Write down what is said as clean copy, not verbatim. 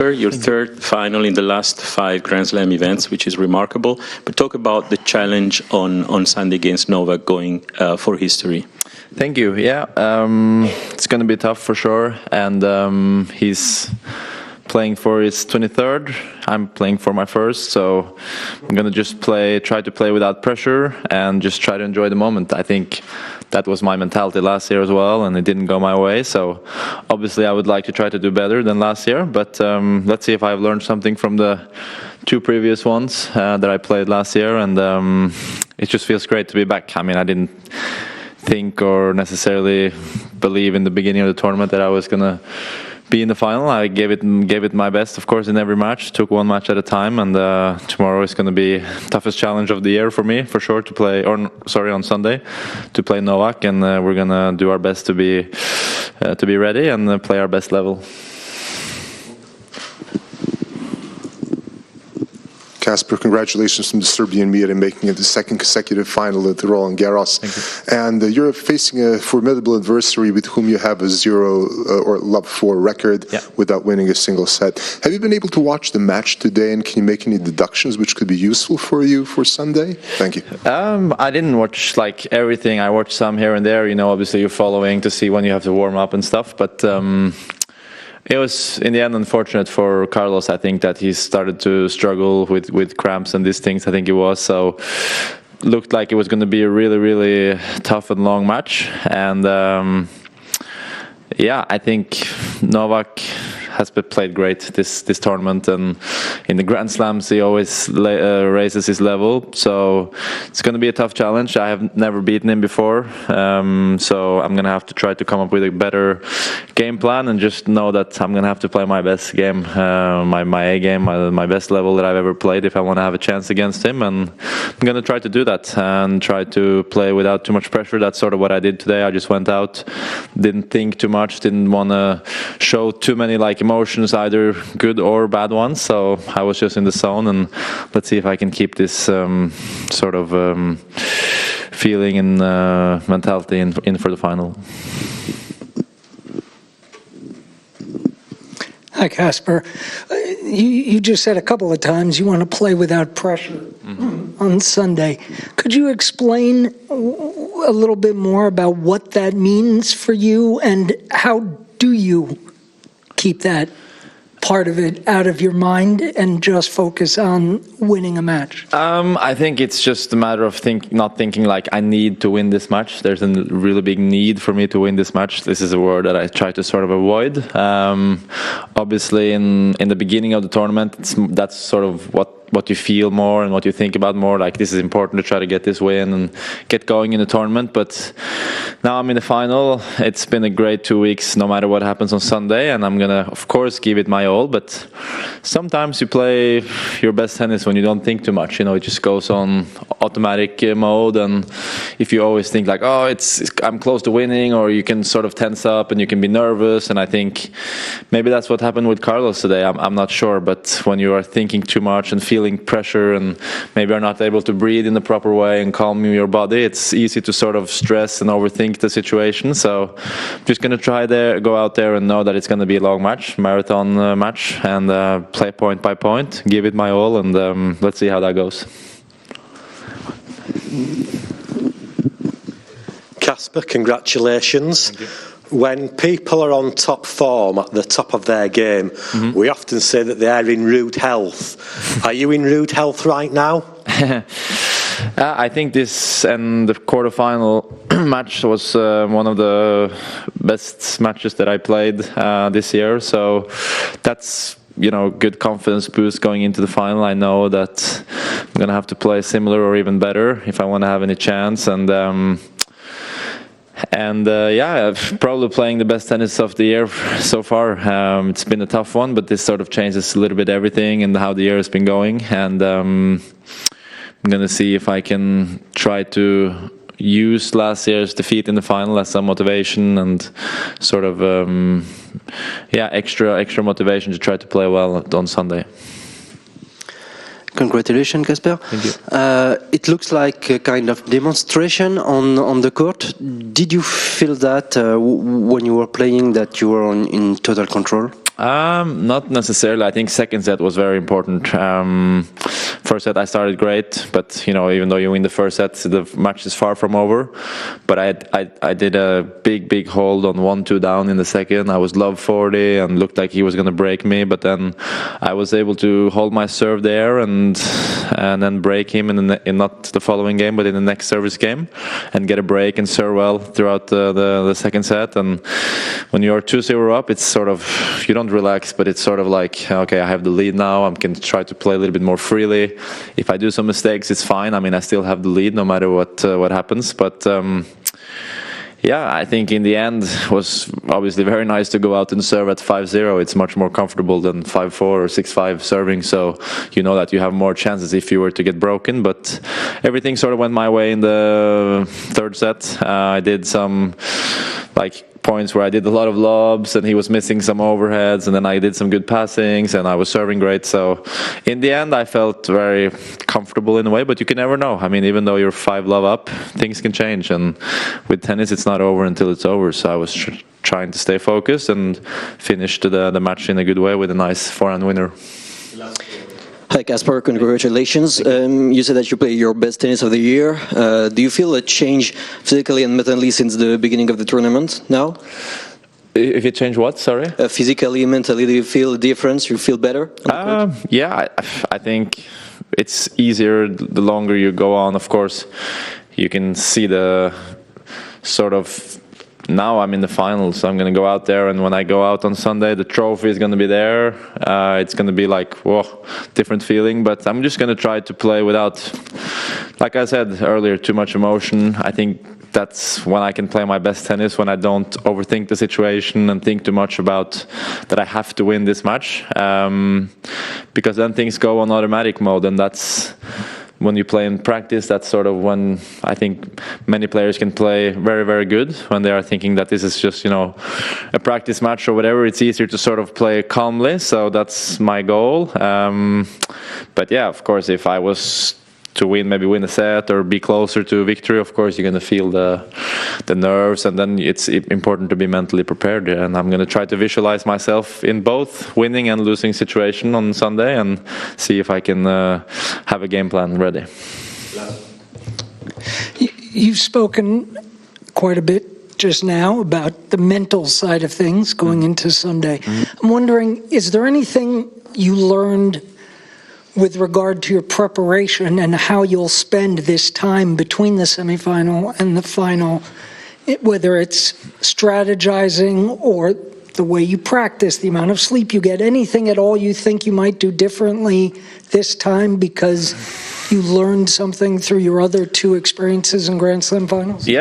Your third final in the last 5 Grand Slam events, which is remarkable. But talk about the challenge on Sunday against Novak, going for history. Thank you. Yeah, it's going to be tough for sure. And he's playing for his 23rd. I'm playing for my first, so I'm going to just try to play without pressure and just try to enjoy the moment. I think that was my mentality last year as well, and it didn't go my way. So obviously I would like to try to do better than last year, but let's see if I've learned something from the 2 previous ones that I played last year, and it just feels great to be back. I mean, I didn't think or necessarily believe in the beginning of the tournament that I was going to be in the final. I gave it my best, of course, in every match. Took one match at a time, and tomorrow is going to be toughest challenge of the year for me, for sure, to play. On Sunday, to play Novak, and we're going to do our best to be ready and play our best level. Casper, congratulations from the Serbian media in making it the 2nd consecutive final at the Roland Garros. And you're facing a formidable adversary with whom you have a 0 or love 4 record without winning a single set. Have you been able to watch the match today, and can you make any deductions which could be useful for you for Sunday? Thank you. I didn't watch like everything. I watched some here and there. You know, obviously you're following to see when you have to warm up and stuff, but it was, in the end, unfortunate for Carlos. I think that he started to struggle with cramps and these things, I think it was. So looked like it was going to be a really, really tough and long match. And yeah, I think Novak has played great this tournament, and in the Grand Slams he always raises his level, so it's going to be a tough challenge. I have never beaten him before, so I'm going to have to try to come up with a better game plan, and just know that I'm going to have to play my best game, my A game, my best level that I've ever played if I want to have a chance against him, and I'm going to try to do that and try to play without too much pressure. That's sort of what I did today. I just went out, didn't think too much, didn't want to show too many emotions, either good or bad ones, so I was just in the zone, and let's see if I can keep this sort of feeling and mentality in for the final. Hi, Casper. You just said a couple of times you want to play without pressure on Sunday. Could you explain a little bit more about what that means for you, and how do you keep that part of it out of your mind and just focus on winning a match? I think it's just a matter of not thinking like I need to win this match. There's a really big need for me to win this match. This is a word that I try to sort of avoid. Obviously, in the beginning of the tournament, that's sort of what you feel more and what you think about more. Like, this is important to try to get this win and get going in the tournament. But now I'm in the final. It's been a great 2 weeks, no matter what happens on Sunday, and I'm gonna, of course, give it my all. But sometimes you play your best tennis when you don't think too much. You know, it just goes on automatic mode, and if you always think like, oh, I'm close to winning, or you can sort of tense up and you can be nervous. And I think maybe that's what happened with Carlos today. I'm not sure, but when you are thinking too much and feeling pressure, and maybe are not able to breathe in the proper way and calm your body, it's easy to sort of stress and overthink the situation. So I'm just going to go out there and know that it's going to be a long match, marathon match, and play point by point, give it my all, and let's see how that goes. Casper, congratulations. Thank you. When people are on top form, at the top of their game, we often say that they are in rude health. Are you in rude health right now? I think this and the quarterfinal match was one of the best matches that I played this year. So that's, you know, good confidence boost going into the final. I know that I'm going to have to play similar or even better if I want to have any chance. And yeah, probably playing the best tennis of the year so far. It's been a tough one, but this sort of changes a little bit everything and how the year has been going. And I'm going to see if I can try to use last year's defeat in the final as some motivation and sort of extra motivation to try to play well on Sunday. Congratulations, Casper. Thank you. It looks like a kind of demonstration on the court. Did you feel that when you were playing, that you were in total control? Not necessarily. I think second set was very important. First set I started great, but even though you win the first set, the match is far from over. But I did a big hold on 1-2 down in the second. I was love 40 and looked like he was going to break me, but then I was able to hold my serve there and then break him in not the following game, but in the next service game, and get a break and serve well throughout the second set. And when you're 2-0 up, it's sort of, you don't relax, but it's sort of like, okay, I have the lead now. I can try to play a little bit more freely. If I do some mistakes, it's fine. I mean, I still have the lead no matter what happens. But yeah, I think in the end it was obviously very nice to go out and serve at 5-0. It's much more comfortable than 5-4 or 6-5 serving. So you know that you have more chances if you were to get broken. But everything sort of went my way in the third set. I did some points where I did a lot of lobs and he was missing some overheads, and then I did some good passings and I was serving great. So in the end I felt very comfortable in a way, but you can never know. I mean, even though you're 5 love up, things can change, and with tennis it's not over until it's over. So I was trying to stay focused and finished the match in a good way with a nice forehand winner. Hi Casper, congratulations. You said that you play your best tennis of the year. Do you feel a change physically and mentally since the beginning of the tournament now? If it changed what, sorry? Physically, mentally, do you feel a difference? You feel better? Yeah, I think it's easier the longer you go on. Of course, you can see the sort of, now I'm in the finals, so I'm going to go out there, and when I go out on Sunday, the trophy is going to be there. It's going to be like, whoa, different feeling. But I'm just going to try to play without, like I said earlier, too much emotion. I think that's when I can play my best tennis, when I don't overthink the situation and think too much about that I have to win this match. Because then things go on automatic mode, and that's when you play in practice. That's sort of when I think many players can play very, very good, when they are thinking that this is just, a practice match or whatever. It's easier to sort of play calmly, so that's my goal. But yeah, of course, if I was to maybe win a set or be closer to victory, of course you're going to feel the nerves, and then it's important to be mentally prepared. And I'm going to try to visualize myself in both winning and losing situation on Sunday, and see if I can have a game plan ready. You've spoken quite a bit just now about the mental side of things going into Sunday. I'm wondering, is there anything you learned with regard to your preparation and how you'll spend this time between the semifinal and the final, whether it's strategizing or the way you practice, the amount of sleep you get, anything at all you think you might do differently this time because you learned something through your other 2 experiences in Grand Slam finals? Yeah.